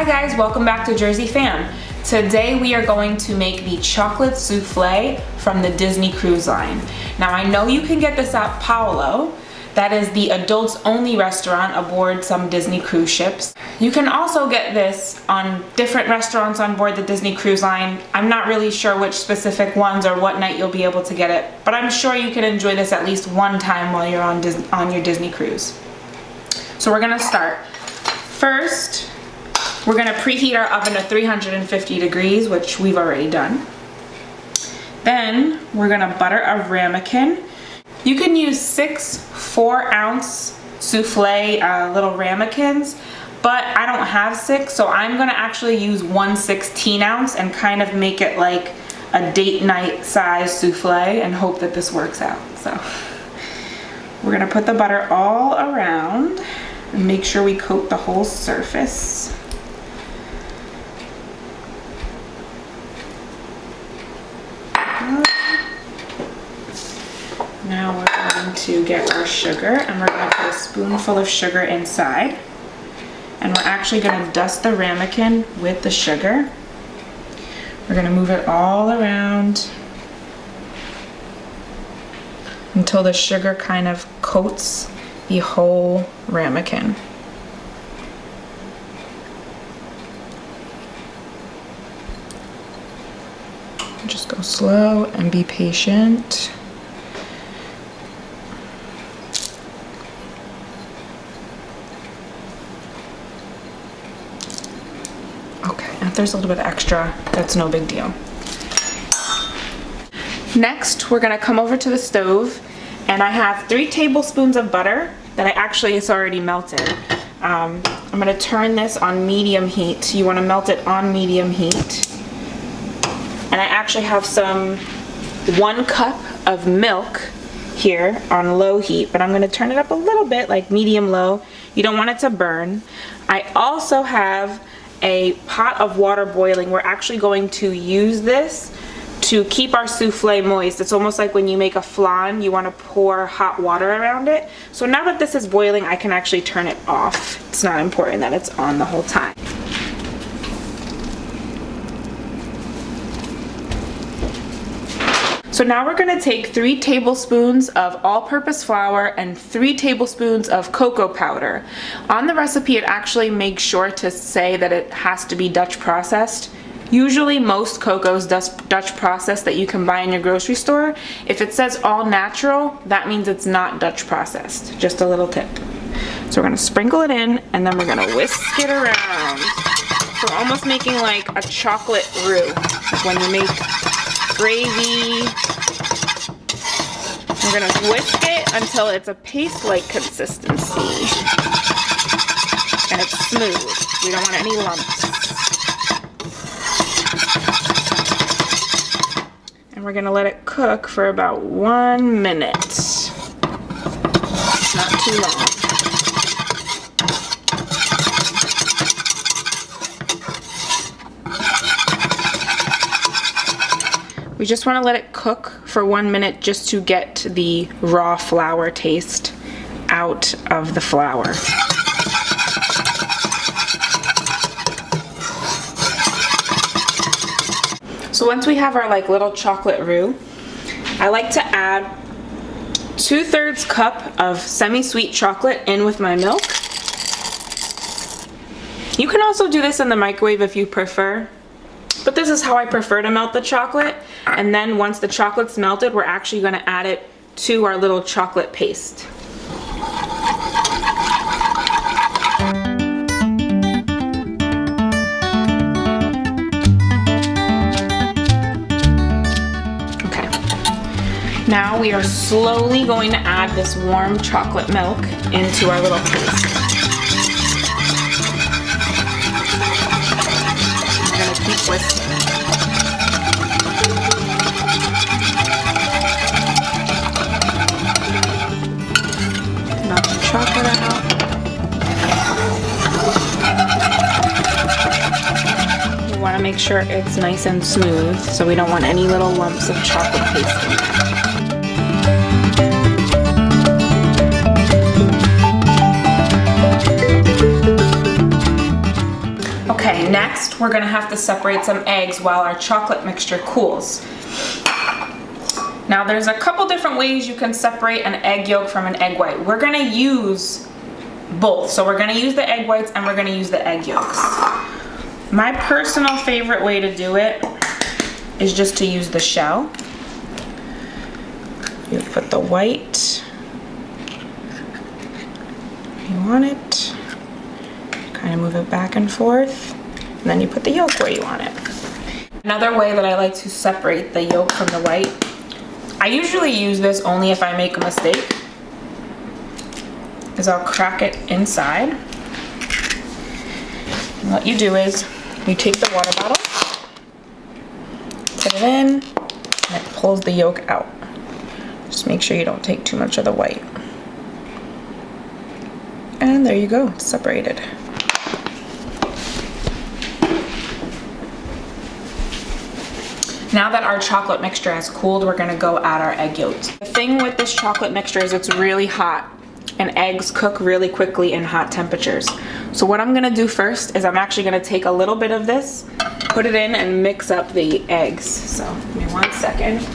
Hi guys, welcome back to Jersey Fam. Today we are going to make the chocolate souffle from the Disney Cruise Line. Now I know you can get this at Paolo. That is the adults only restaurant aboard some Disney cruise ships. You can also get this on different restaurants on board the Disney Cruise Line. I'm not really sure which specific ones or what night you'll be able to get it, but I'm sure you can enjoy this at least one time while you're on your Disney cruise. So we're gonna start. First, we're gonna preheat our oven to 350 degrees, which we've already done. Then we're gonna butter a ramekin. You can use 6 4-ounce souffle little ramekins, but I don't have 6, so I'm gonna actually use 1 16-ounce and kind of make it like a date night size souffle and hope that this works out. So we're gonna put the butter all around and make sure we coat the whole surface. Now we're going to get our sugar and we're going to put a spoonful of sugar inside. And we're actually going to dust the ramekin with the sugar. We're going to move it all around until the sugar kind of coats the whole ramekin. Just go slow and be patient. If there's a little bit extra, that's no big deal. Next, we're gonna come over to the stove, and I have 3 tablespoons of butter that it's already melted. I'm gonna turn this on medium heat. You wanna melt it on medium heat. And I actually have 1 cup of milk here on low heat, but I'm gonna turn it up a little bit, like medium low. You don't want it to burn. I also have a pot of water boiling. We're actually going to use this to keep our souffle moist. It's almost like when you make a flan, you want to pour hot water around it. So now that this is boiling, I can actually turn it off. It's not important that it's on the whole time. So now we're going to take 3 tablespoons of all-purpose flour and 3 tablespoons of cocoa powder. On the recipe, it actually makes sure to say that it has to be Dutch processed. Usually most cocoa's Dutch processed that you can buy in your grocery store. If it says all natural, that means it's not Dutch processed. Just a little tip. So we're going to sprinkle it in, and then we're going to whisk it around. So we're almost making like a chocolate roux, like when you make gravy. We're gonna whisk it until it's a paste-like consistency and it's smooth. We don't want any lumps. And we're gonna let it cook for about 1 minute. Not too long. We just want to let it cook for 1 minute just to get the raw flour taste out of the flour. So once we have our little chocolate roux, I like to add 2/3 cup of semi-sweet chocolate in with my milk. You can also do this in the microwave if you prefer. But this is how I prefer to melt the chocolate. And then once the chocolate's melted, we're actually going to add it to our little chocolate paste. Okay. Now we are slowly going to add this warm chocolate milk into our little paste. Keep whisking. Melt the chocolate out. We want to make sure it's nice and smooth, so we don't want any little lumps of chocolate paste in there. Next, we're gonna have to separate some eggs while our chocolate mixture cools. Now there's a couple different ways you can separate an egg yolk from an egg white. We're gonna use both. So we're gonna use the egg whites and we're gonna use the egg yolks. My personal favorite way to do it is just to use the shell. You put the white where you want it. Kind of move it back and forth. And then you put the yolk where you want it. Another way that I like to separate the yolk from the white, I usually use this only if I make a mistake, is I'll crack it inside. And what you do is you take the water bottle, put it in, and it pulls the yolk out. Just make sure you don't take too much of the white. And there you go, it's separated. Now that our chocolate mixture has cooled, we're gonna go add our egg yolks. The thing with this chocolate mixture is it's really hot, and eggs cook really quickly in hot temperatures. So what I'm gonna do first is I'm actually gonna take a little bit of this, put it in, and mix up the eggs. So give me 1 second.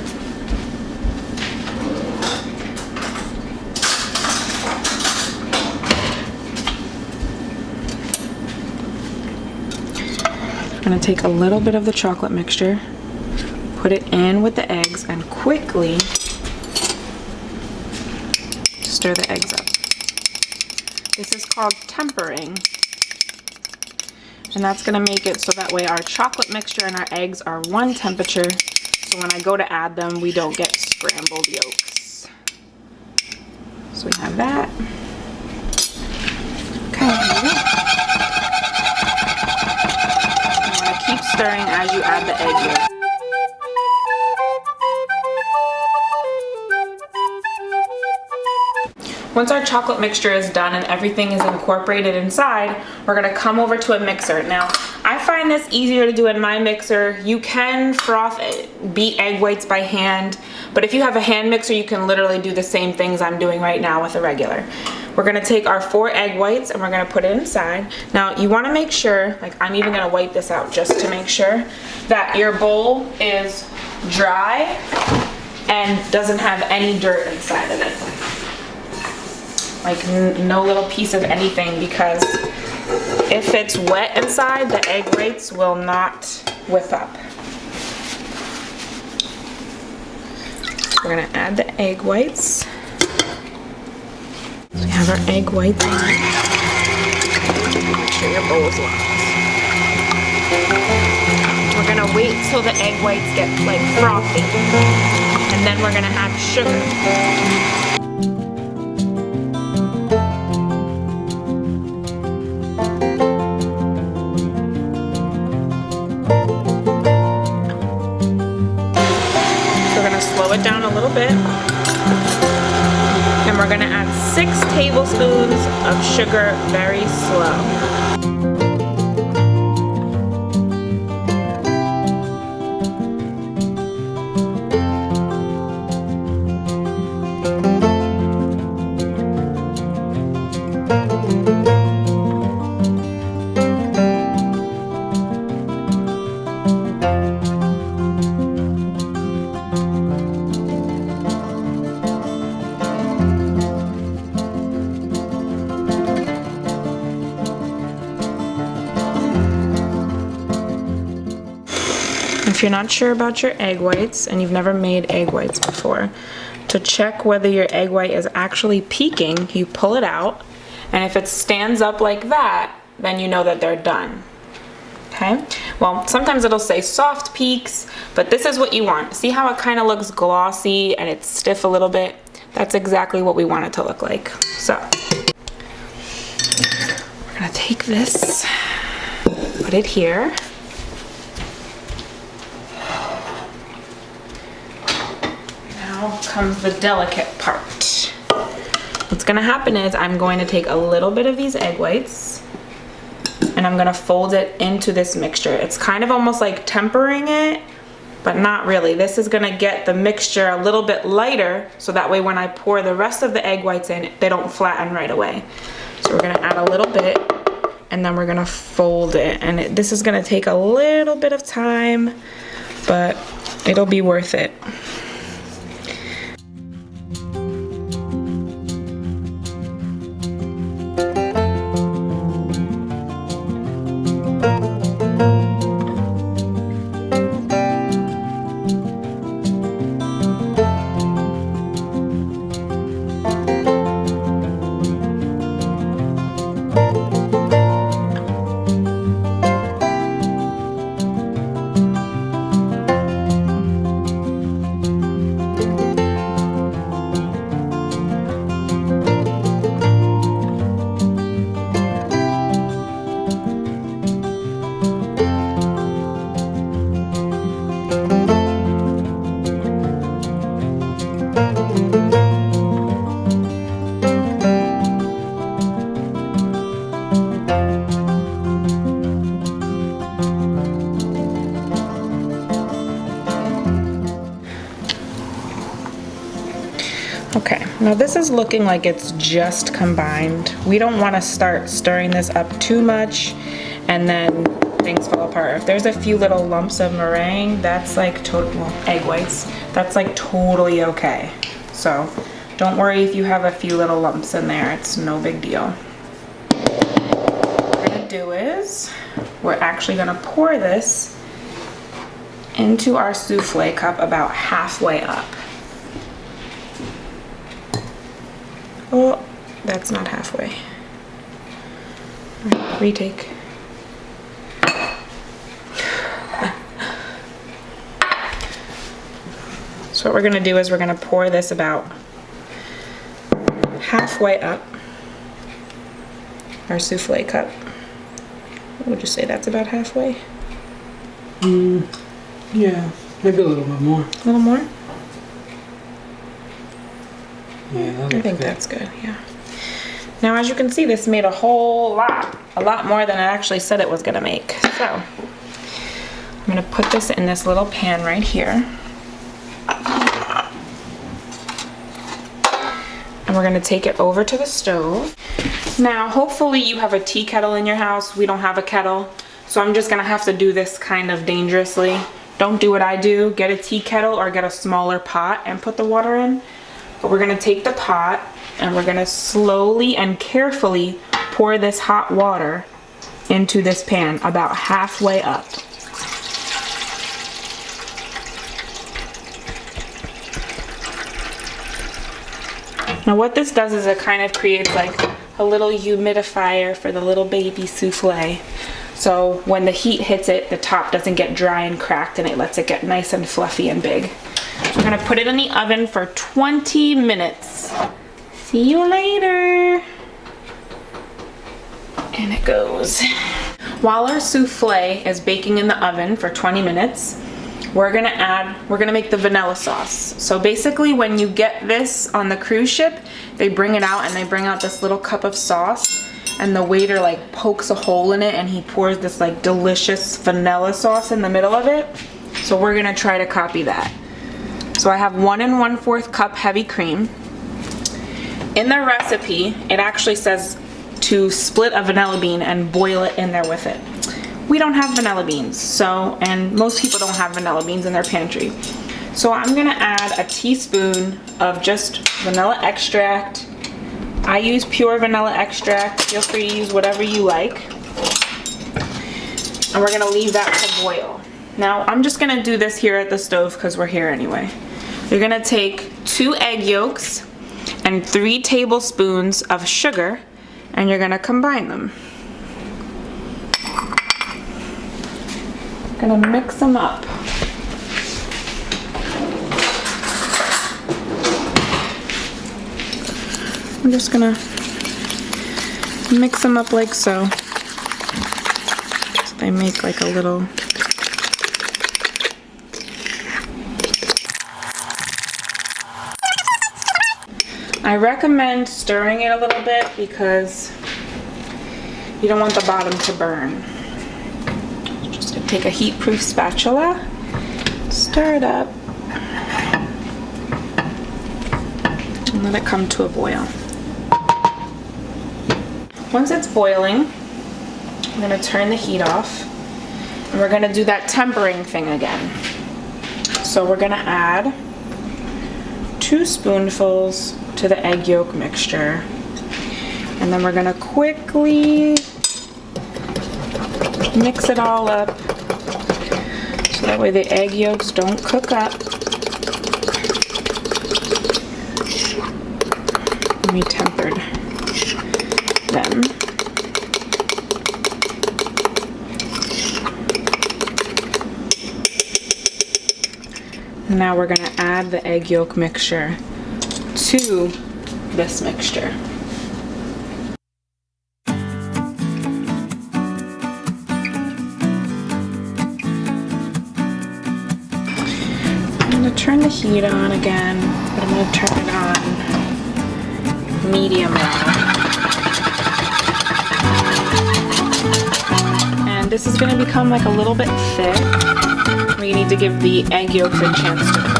I'm gonna take a little bit of the chocolate mixture, put it in with the eggs, and quickly stir the eggs up. This is called tempering, and that's gonna make it so that way our chocolate mixture and our eggs are one temperature, so when I go to add them, we don't get scrambled yolks. So we have that. Okay, here we go. You wanna keep stirring as you add the egg yolk. Once our chocolate mixture is done and everything is incorporated inside, we're gonna come over to a mixer. Now, I find this easier to do in my mixer. You can froth it, beat egg whites by hand, but if you have a hand mixer, you can literally do the same things I'm doing right now with a regular. We're gonna take our 4 egg whites and we're gonna put it inside. Now, you wanna make sure, like I'm even gonna wipe this out just to make sure, that your bowl is dry and doesn't have any dirt inside of it. Like no little piece of anything, because if it's wet inside, the egg whites will not whip up. We're gonna add the egg whites. So we have our egg whites on. Make sure your bowl is locked. We're gonna wait till the egg whites get like frothy, and then we're gonna add sugar. Slow it down a little bit, and we're gonna add 6 tablespoons of sugar very slow. If you're not sure about your egg whites and you've never made egg whites before, to check whether your egg white is actually peaking, you pull it out, and if it stands up like that, then you know that they're done. Okay? Well, sometimes it'll say soft peaks, but this is what you want. See how it kind of looks glossy and it's stiff a little bit? That's exactly what we want it to look like. So, we're gonna take this, put it here. Now comes the delicate part. What's gonna happen is I'm going to take a little bit of these egg whites and I'm gonna fold it into this mixture. It's kind of almost like tempering it, but not really. This is gonna get the mixture a little bit lighter, so that way when I pour the rest of the egg whites in, they don't flatten right away. So we're gonna add a little bit, and and then we're gonna fold it. And this is gonna take a little bit of time, but it'll be worth it. Okay, now this is looking like it's just combined. We don't want to start stirring this up too much and then things fall apart. If there's a few little lumps of meringue, that's like well, egg whites, that's like totally okay. So don't worry if you have a few little lumps in there, it's no big deal. What we're gonna do is, we're actually gonna pour this into our souffle cup about halfway up. Oh, that's not halfway. Retake. So what we're gonna do is we're gonna pour this about halfway up our souffle cup. What would you say that's about halfway? Yeah, maybe a little bit more. A little more? Yeah, I think that's good, yeah. Now as you can see, this made a lot more than I actually said it was gonna make. So, I'm gonna put this in this little pan right here. And we're gonna take it over to the stove. Now, hopefully you have a tea kettle in your house. We don't have a kettle, so I'm just gonna have to do this kind of dangerously. Don't do what I do, get a tea kettle or get a smaller pot and put the water in. But we're gonna take the pot and we're gonna slowly and carefully pour this hot water into this pan about halfway up. Now what this does is it kind of creates like a little humidifier for the little baby souffle. So when the heat hits it, the top doesn't get dry and cracked and it lets it get nice and fluffy and big. We're gonna put it in the oven for 20 minutes. See you later. And it goes. While our souffle is baking in the oven for 20 minutes, we're gonna make the vanilla sauce. So basically when you get this on the cruise ship, they bring it out and they bring out this little cup of sauce and the waiter like pokes a hole in it and he pours this like delicious vanilla sauce in the middle of it. So we're gonna try to copy that. So I have 1 1/4 cup heavy cream. In the recipe, it actually says to split a vanilla bean and boil it in there with it. We don't have vanilla beans, so, and most people don't have vanilla beans in their pantry. So I'm gonna add a teaspoon of just vanilla extract. I use pure vanilla extract. Feel free to use whatever you like. And we're gonna leave that to boil. Now, I'm just gonna do this here at the stove because we're here anyway. You're gonna take 2 egg yolks and 3 tablespoons of sugar, and you're gonna combine them. Gonna mix them up. I'm just gonna mix them up like so. So they make like a little. I recommend stirring it a little bit because you don't want the bottom to burn. Just gonna take a heat-proof spatula, stir it up, and let it come to a boil. Once it's boiling, I'm gonna turn the heat off. And we're gonna do that tempering thing again. So we're gonna add 2 spoonfuls to the egg yolk mixture. And then we're gonna quickly mix it all up so that way the egg yolks don't cook up. And we tempered them. Now we're gonna add the egg yolk mixture to this mixture. I'm gonna turn the heat on again, but I'm gonna turn it on medium low. And this is gonna become like a little bit thick. We need to give the egg yolks a chance to cook.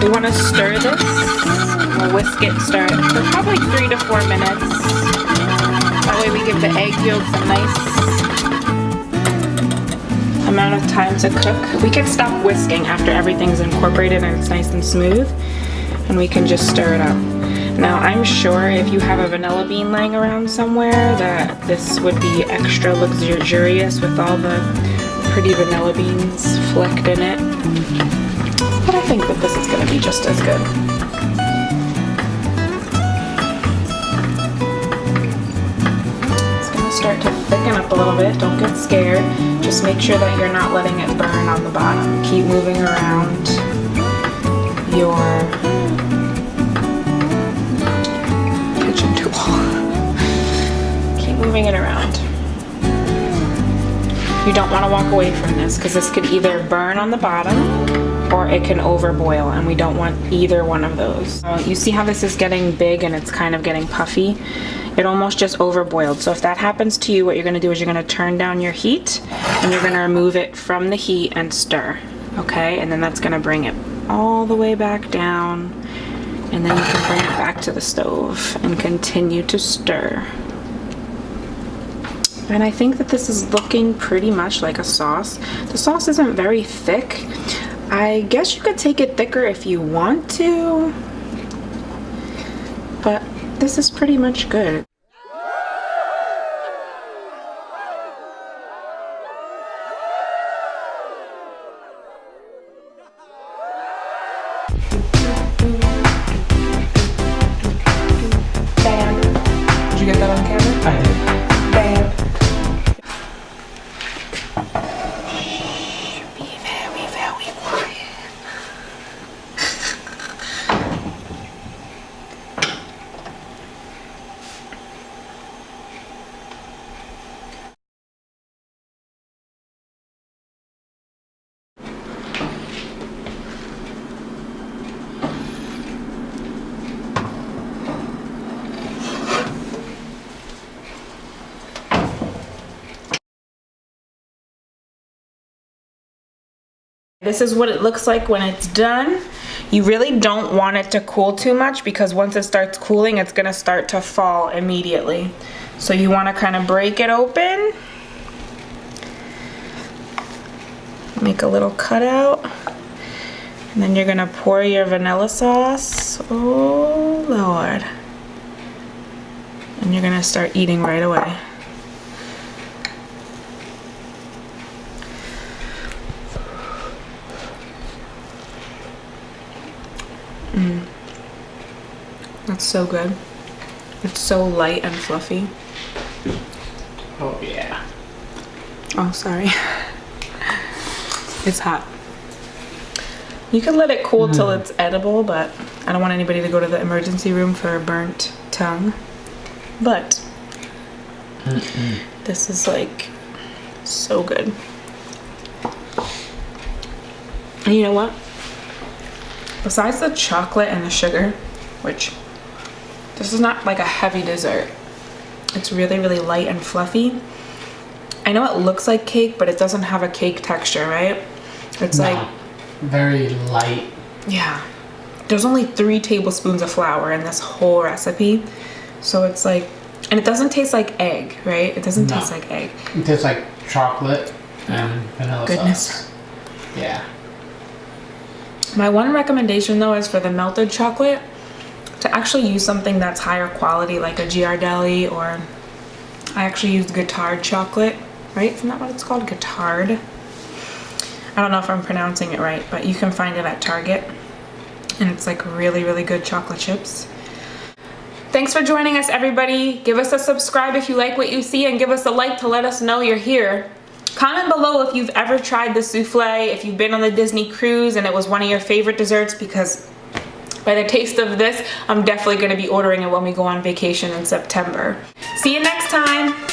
We want to stir this. We'll whisk it, stir it for probably 3 to 4 minutes. That way we give the egg yolks a nice amount of time to cook. We can stop whisking after everything's incorporated and it's nice and smooth, and we can just stir it up. Now I'm sure if you have a vanilla bean lying around somewhere that this would be extra luxurious with all the pretty vanilla beans flecked in it. But I think that this is going to be just as good. It's going to start to thicken up a little bit. Don't get scared. Just make sure that you're not letting it burn on the bottom. Keep moving around your kitchen tool. Keep moving it around. You don't want to walk away from this because this could either burn on the bottom or it can overboil, and we don't want either one of those. You see how this is getting big and it's kind of getting puffy? It almost just overboiled. So if that happens to you, what you're gonna do is you're gonna turn down your heat and you're gonna remove it from the heat and stir, okay? And then that's gonna bring it all the way back down, and then you can bring it back to the stove and continue to stir. And I think that this is looking pretty much like a sauce. The sauce isn't very thick. I guess you could take it thicker if you want to, but this is pretty much good. Bam. Did you get that on camera? I did. Bam. This is what it looks like when it's done. You really don't want it to cool too much because once it starts cooling, it's gonna start to fall immediately. So you wanna kind of break it open. Make a little cutout. And then you're gonna pour your vanilla sauce. Oh, Lord. And you're gonna start eating right away. That's so good. It's so light and fluffy. Oh yeah. Oh, sorry. It's hot. You can let it cool till it's edible, but I don't want anybody to go to the emergency room for a burnt tongue. But this is like so good. And you know what? Besides the chocolate and the sugar, which this is not like a heavy dessert. It's really, really light and fluffy. I know it looks like cake, but it doesn't have a cake texture, right? It's like very light. Yeah. There's only 3 tablespoons of flour in this whole recipe. So it's like, and it doesn't taste like egg, right? It doesn't taste like egg. It tastes like chocolate and vanilla sauce. Yeah. My one recommendation though is for the melted chocolate to actually use something that's higher quality, like a Ghirardelli, or I actually used Guittard chocolate, right? Isn't that what it's called? Guittard. I don't know if I'm pronouncing it right, but you can find it at Target. And it's like really, really good chocolate chips. Thanks for joining us, everybody. Give us a subscribe if you like what you see, and give us a like to let us know you're here. Comment below if you've ever tried the souffle, if you've been on the Disney cruise and it was one of your favorite desserts, because by the taste of this, I'm definitely going to be ordering it when we go on vacation in September. See you next time.